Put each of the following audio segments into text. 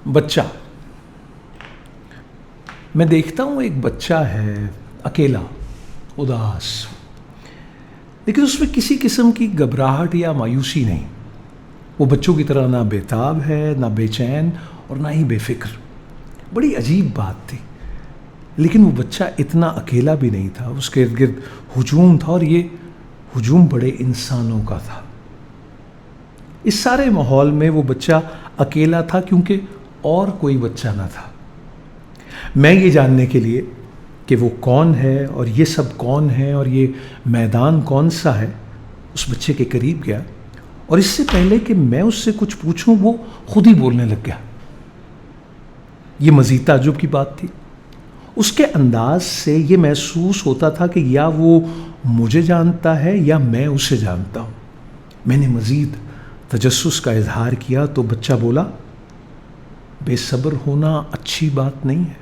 بچہ، میں دیکھتا ہوں ایک بچہ ہے اکیلا، اداس، لیکن اس میں کسی قسم کی گھبراہٹ یا مایوسی نہیں. وہ بچوں کی طرح نہ بےتاب ہے، نہ بے چین اور نہ ہی بے فکر. بڑی عجیب بات تھی، لیکن وہ بچہ اتنا اکیلا بھی نہیں تھا. اس کے ارد گرد ہجوم تھا، اور یہ ہجوم بڑے انسانوں کا تھا. اس سارے ماحول میں وہ بچہ اکیلا تھا کیونکہ اور کوئی بچہ نہ تھا. میں یہ جاننے کے لیے کہ وہ کون ہے اور یہ سب کون ہے اور یہ میدان کون سا ہے، اس بچے کے قریب گیا، اور اس سے پہلے کہ میں اس سے کچھ پوچھوں وہ خود ہی بولنے لگ گیا. یہ مزید تعجب کی بات تھی. اس کے انداز سے یہ محسوس ہوتا تھا کہ یا وہ مجھے جانتا ہے یا میں اسے جانتا ہوں. میں نے مزید تجسس کا اظہار کیا تو بچہ بولا، بے صبر ہونا اچھی بات نہیں ہے.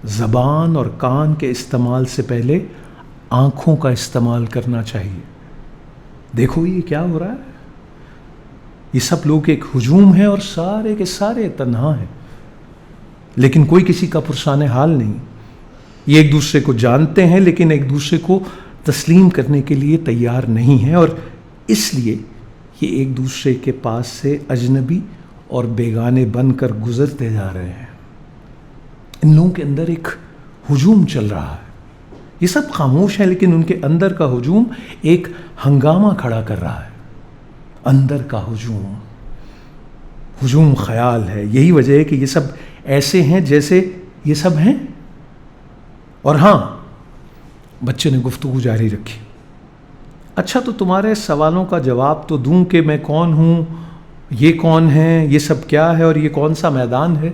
زبان اور کان کے استعمال سے پہلے آنکھوں کا استعمال کرنا چاہیے. دیکھو یہ کیا ہو رہا ہے. یہ سب لوگ ایک ہجوم ہے اور سارے کے سارے تنہا ہیں، لیکن کوئی کسی کا پرسان حال نہیں. یہ ایک دوسرے کو جانتے ہیں لیکن ایک دوسرے کو تسلیم کرنے کے لیے تیار نہیں ہیں، اور اس لیے یہ ایک دوسرے کے پاس سے اجنبی اور بیگانے بن کر گزرتے جا رہے ہیں. ان لوگوں کے اندر ایک ہجوم چل رہا ہے. یہ سب خاموش ہیں لیکن ان کے اندر کا ہجوم ایک ہنگامہ کھڑا کر رہا ہے. اندر کا ہجوم خیال ہے. یہی وجہ ہے کہ یہ سب ایسے ہیں جیسے یہ سب ہیں. اور ہاں، بچے نے گفتگو جاری رکھی. اچھا تو تمہارے سوالوں کا جواب تو دوں کہ میں کون ہوں، یہ کون ہے، یہ سب کیا ہے اور یہ کون سا میدان ہے.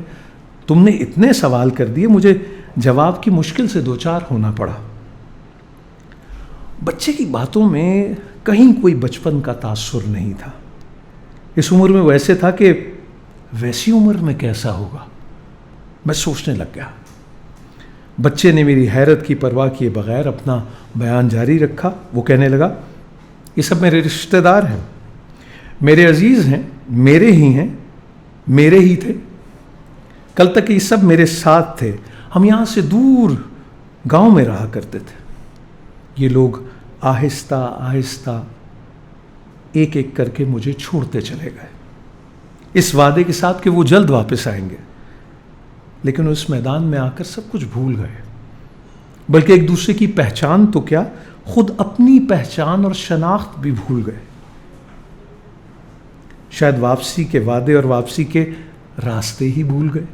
تم نے اتنے سوال کر دیے، مجھے جواب کی مشکل سے دوچار ہونا پڑا. بچے کی باتوں میں کہیں کوئی بچپن کا تاثر نہیں تھا. اس عمر میں ویسے تھا کہ ویسی عمر میں کیسا ہوگا. میں سوچنے لگ گیا. بچے نے میری حیرت کی پرواہ کیے بغیر اپنا بیان جاری رکھا. وہ کہنے لگا، یہ سب میرے رشتہ دار ہیں، میرے عزیز ہیں، میرے ہی ہیں، میرے ہی تھے. کل تک یہ سب میرے ساتھ تھے. ہم یہاں سے دور گاؤں میں رہا کرتے تھے. یہ لوگ آہستہ آہستہ ایک ایک کر کے مجھے چھوڑتے چلے گئے، اس وعدے کے ساتھ کہ وہ جلد واپس آئیں گے. لیکن اس میدان میں آ کر سب کچھ بھول گئے، بلکہ ایک دوسرے کی پہچان تو کیا، خود اپنی پہچان اور شناخت بھی بھول گئے. شاید واپسی کے وعدے اور واپسی کے راستے ہی بھول گئے.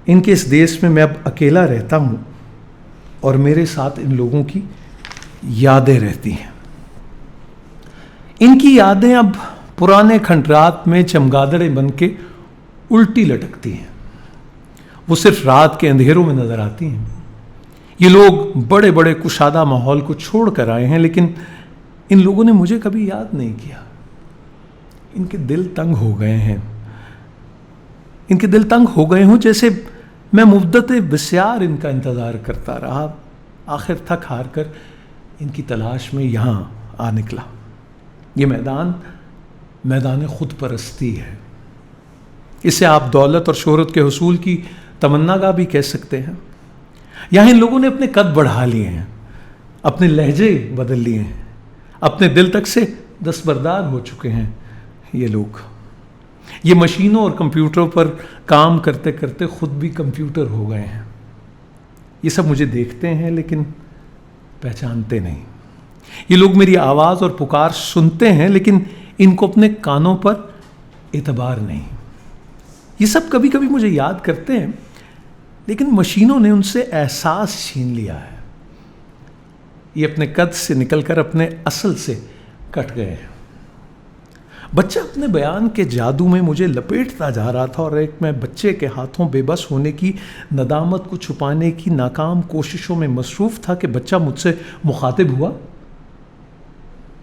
ان کے اس دیس میں اب اکیلا رہتا ہوں اور میرے ساتھ ان لوگوں کی یادیں رہتی ہیں. ان کی یادیں اب پرانے کھنڈرات میں چمگادڑیں بن کے الٹی لٹکتی ہیں. وہ صرف رات کے اندھیروں میں نظر آتی ہیں. یہ لوگ بڑے بڑے کشادہ ماحول کو چھوڑ کر آئے ہیں، لیکن ان لوگوں نے مجھے کبھی یاد نہیں کیا. ان کے دل تنگ ہو گئے ہیں. ان کے دل تنگ ہو گئے ہوں جیسے میں مدت بسیار ان کا انتظار کرتا رہا. آخر تھک ہار کر ان کی تلاش میں یہاں آ نکلا. یہ میدان خود پرستی ہے. اسے آپ دولت اور شہرت کے حصول کی تمنا کا بھی کہہ سکتے ہیں. یہاں ان لوگوں نے اپنے قد بڑھا لیے ہیں، اپنے لہجے بدل لیے ہیں، اپنے دل تک سے دستبردار ہو چکے ہیں. یہ لوگ یہ مشینوں اور کمپیوٹروں پر کام کرتے کرتے خود بھی کمپیوٹر ہو گئے ہیں. یہ سب مجھے دیکھتے ہیں لیکن پہچانتے نہیں. یہ لوگ میری آواز اور پکار سنتے ہیں لیکن ان کو اپنے کانوں پر اعتبار نہیں. یہ سب کبھی کبھی مجھے یاد کرتے ہیں لیکن مشینوں نے ان سے احساس چھین لیا ہے. یہ اپنے قد سے نکل کر اپنے اصل سے کٹ گئے ہیں. بچہ اپنے بیان کے جادو میں مجھے لپیٹتا جا رہا تھا، اور ایک میں بچے کے ہاتھوں بے بس ہونے کی ندامت کو چھپانے کی ناکام کوششوں میں مصروف تھا کہ بچہ مجھ سے مخاطب ہوا،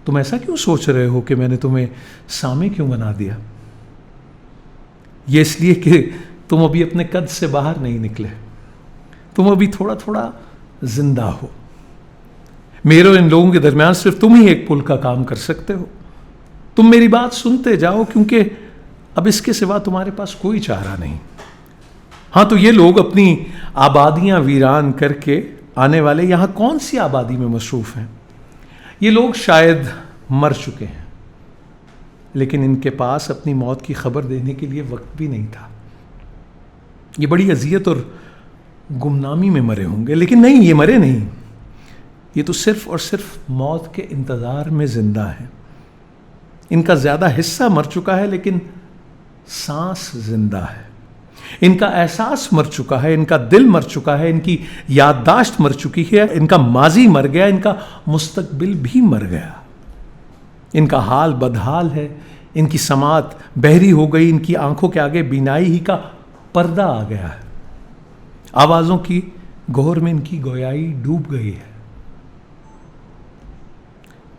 تم ایسا کیوں سوچ رہے ہو کہ میں نے تمہیں سامع کیوں بنا دیا؟ یہ اس لیے کہ تم ابھی اپنے قد سے باہر نہیں نکلے، تم ابھی تھوڑا تھوڑا زندہ ہو. میرے اور ان لوگوں کے درمیان صرف تم ہی ایک پل کا کام کر سکتے ہو. تم میری بات سنتے جاؤ کیونکہ اب اس کے سوا تمہارے پاس کوئی چارہ نہیں. ہاں تو یہ لوگ اپنی آبادیاں ویران کر کے آنے والے یہاں کون سی آبادی میں مصروف ہیں؟ یہ لوگ شاید مر چکے ہیں، لیکن ان کے پاس اپنی موت کی خبر دینے کے لیے وقت بھی نہیں تھا. یہ بڑی اذیت اور گمنامی میں مرے ہوں گے، لیکن نہیں، یہ مرے نہیں. یہ تو صرف اور صرف موت کے انتظار میں زندہ ہیں. ان کا زیادہ حصہ مر چکا ہے، لیکن سانس زندہ ہے. ان کا احساس مر چکا ہے، ان کا دل مر چکا ہے، ان کی یادداشت مر چکی ہے، ان کا ماضی مر گیا، ان کا مستقبل بھی مر گیا. ان کا حال بدحال ہے، ان کی سماعت بہری ہو گئی، ان کی آنکھوں کے آگے بینائی ہی کا پردہ آ گیا ہے. آوازوں کی گہر میں ان کی گویائی ڈوب گئی ہے.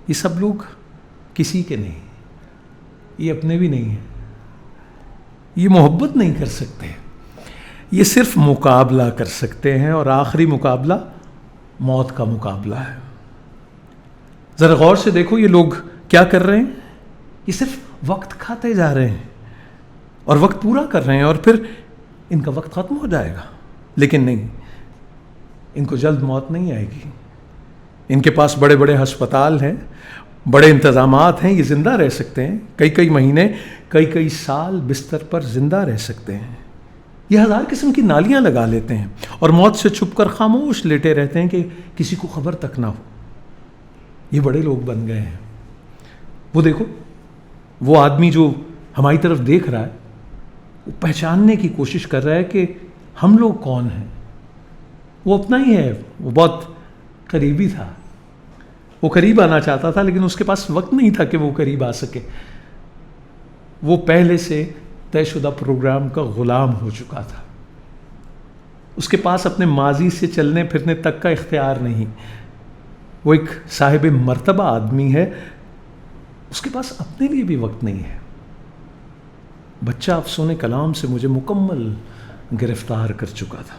یہ سب لوگ کسی کے نہیں، یہ اپنے بھی نہیں ہیں، یہ محبت نہیں کر سکتے، یہ صرف مقابلہ کر سکتے ہیں، اور آخری مقابلہ موت کا مقابلہ ہے. ذرا غور سے دیکھو یہ لوگ کیا کر رہے ہیں. یہ صرف وقت کھاتے جا رہے ہیں اور وقت پورا کر رہے ہیں، اور پھر ان کا وقت ختم ہو جائے گا. لیکن نہیں، ان کو جلد موت نہیں آئے گی. ان کے پاس بڑے بڑے ہسپتال ہیں، بڑے انتظامات ہیں، یہ زندہ رہ سکتے ہیں، کئی مہینے، کئی سال بستر پر زندہ رہ سکتے ہیں. یہ ہزار قسم کی نالیاں لگا لیتے ہیں اور موت سے چھپ کر خاموش لیٹے رہتے ہیں کہ کسی کو خبر تک نہ ہو. یہ بڑے لوگ بن گئے ہیں. وہ دیکھو، وہ آدمی جو ہماری طرف دیکھ رہا ہے، وہ پہچاننے کی کوشش کر رہا ہے کہ ہم لوگ کون ہیں. وہ اپنا ہی ہے، وہ بہت قریبی تھا، وہ قریب آنا چاہتا تھا، لیکن اس کے پاس وقت نہیں تھا کہ وہ قریب آ سکے. وہ پہلے سے طے شدہ پروگرام کا غلام ہو چکا تھا. اس کے پاس اپنے ماضی سے چلنے پھرنے تک کا اختیار نہیں. وہ ایک صاحب مرتبہ آدمی ہے، اس کے پاس اپنے لیے بھی وقت نہیں ہے. بچہ افسون کلام سے مجھے مکمل گرفتار کر چکا تھا.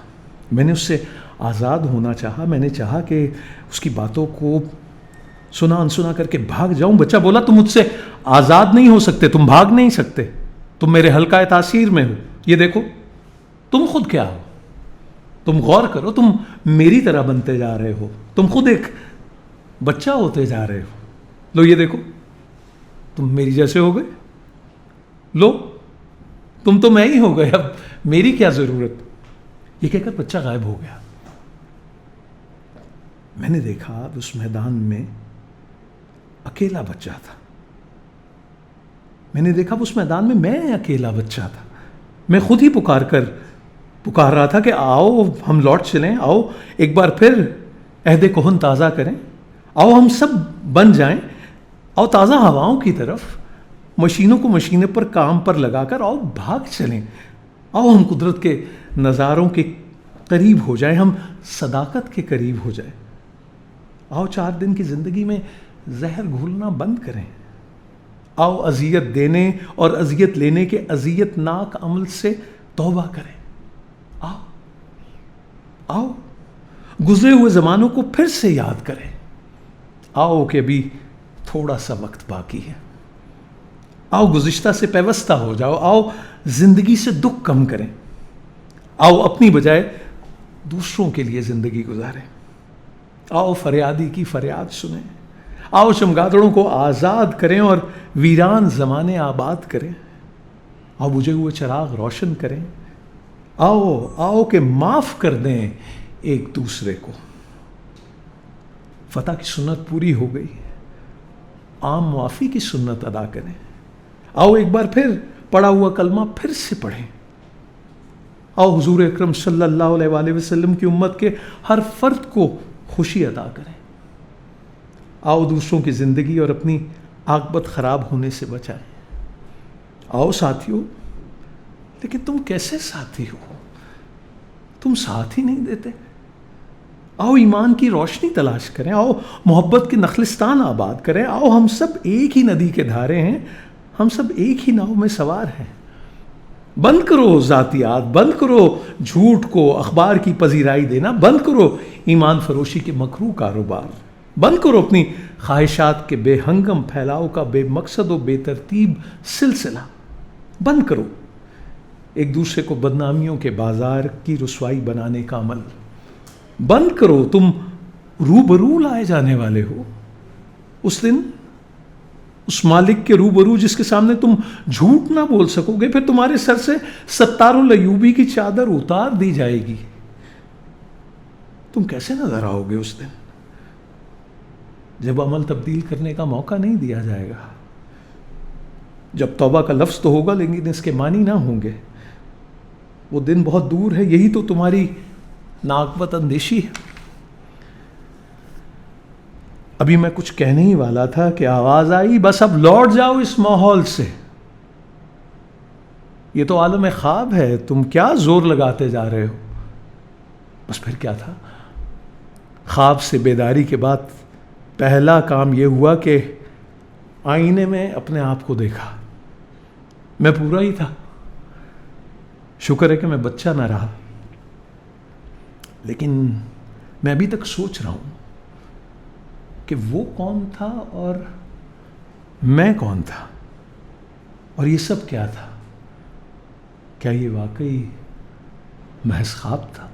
میں نے اس سے آزاد ہونا چاہا، میں نے چاہا کہ اس کی باتوں کو سنا انسنا کر کے بھاگ جاؤں. بچہ بولا تم مجھ سے آزاد نہیں ہو سکتے، تم بھاگ نہیں سکتے، تم میرے حلقہ تاثیر میں ہو. یہ دیکھو تم خود کیا ہو، تم غور کرو، تم میری طرح بنتے جا رہے ہو، تم خود ایک بچہ ہوتے جا رہے ہو. لو یہ دیکھو تم میری جیسے ہو گئے، لو تم تو میں ہی ہو گئے، اب میری کیا ضرورت. یہ کہہ کر بچہ غائب ہو گیا. میں نے دیکھا اس میدان میں اکیلا بچہ تھا. میں نے دیکھا اس میدان میں اکیلا بچہ تھا. میں خود ہی پکار رہا تھا کہ آؤ ہم لوٹ چلیں، آؤ ایک بار پھر عہد کہن تازہ کریں، آؤ ہم سب بن جائیں، آؤ تازہ ہواؤں کی طرف، مشینوں کو مشینوں پر کام پر لگا کر آؤ بھاگ چلیں، آؤ ہم قدرت کے نظاروں کے قریب ہو جائیں، ہم صداقت کے قریب ہو جائیں. آؤ 4 دن کی زندگی میں زہر گھولنا بند کریں. آؤ اذیت دینے اور اذیت لینے کے اذیت ناک عمل سے توبہ کریں. آؤ گزرے ہوئے زمانوں کو پھر سے یاد کریں. آؤ کہ ابھی تھوڑا سا وقت باقی ہے. آؤ گزشتہ سے پیوستہ ہو جاؤ. آؤ زندگی سے دکھ کم کریں. آؤ اپنی بجائے دوسروں کے لیے زندگی گزاریں. آؤ فریادی کی فریاد سنیں. آؤ چمگادڑوں کو آزاد کریں اور ویران زمانے آباد کریں. آؤ بجھے ہوئے چراغ روشن کریں. آؤ کہ معاف کر دیں ایک دوسرے کو. فتح کی سنت پوری ہو گئی، عام معافی کی سنت ادا کریں. آؤ ایک بار پھر پڑھا ہوا کلمہ پھر سے پڑھیں. آؤ حضور اکرم صلی اللہ علیہ وآلہ وسلم کی امت کے ہر فرد کو خوشی عطا کریں. آؤ دوسروں کی زندگی اور اپنی عاقبت خراب ہونے سے بچائیں. آؤ ساتھیو، لیکن تم کیسے ساتھی ہو؟ تم ساتھ ہی نہیں دیتے. آؤ ایمان کی روشنی تلاش کریں. آؤ محبت کے نخلستان آباد کریں. آؤ ہم سب ایک ہی ندی کے دھارے ہیں، ہم سب ایک ہی ناؤ میں سوار ہیں. بند کرو ذاتیات، بند کرو جھوٹ کو اخبار کی پذیرائی دینا، بند کرو ایمان فروشی کے مکروہ کاروبار، بند کرو اپنی خواہشات کے بے ہنگم پھیلاؤ کا بے مقصد و بے ترتیب سلسلہ. بند کرو ایک دوسرے کو بدنامیوں کے بازار کی رسوائی بنانے کا عمل. بند کرو. تم روبرو لائے جانے والے ہو اس دن، اس مالک کے روبرو جس کے سامنے تم جھوٹ نہ بول سکو گے. پھر تمہارے سر سے ستار الایوبی کی چادر اتار دی جائے گی. تم کیسے نظر آؤ گے اس دن جب عمل تبدیل کرنے کا موقع نہیں دیا جائے گا؟ جب توبہ کا لفظ تو ہوگا لیکن اس کے معنی نہ ہوں گے. وہ دن بہت دور ہے. یہی تو تمہاری ناقبت اندیشی ہے. ابھی میں کچھ کہنے ہی والا تھا کہ آواز آئی، بس اب لوٹ جاؤ اس ماحول سے. یہ تو عالم خواب ہے، تم کیا زور لگاتے جا رہے ہو؟ بس پھر کیا تھا؟ خواب سے بیداری کے بعد پہلا کام یہ ہوا کہ آئینے میں اپنے آپ کو دیکھا. میں پورا ہی تھا. شکر ہے کہ میں بچہ نہ رہا. لیکن میں ابھی تک سوچ رہا ہوں کہ وہ کون تھا اور میں کون تھا، اور یہ سب کیا تھا؟ کیا یہ واقعی محض خواب تھا؟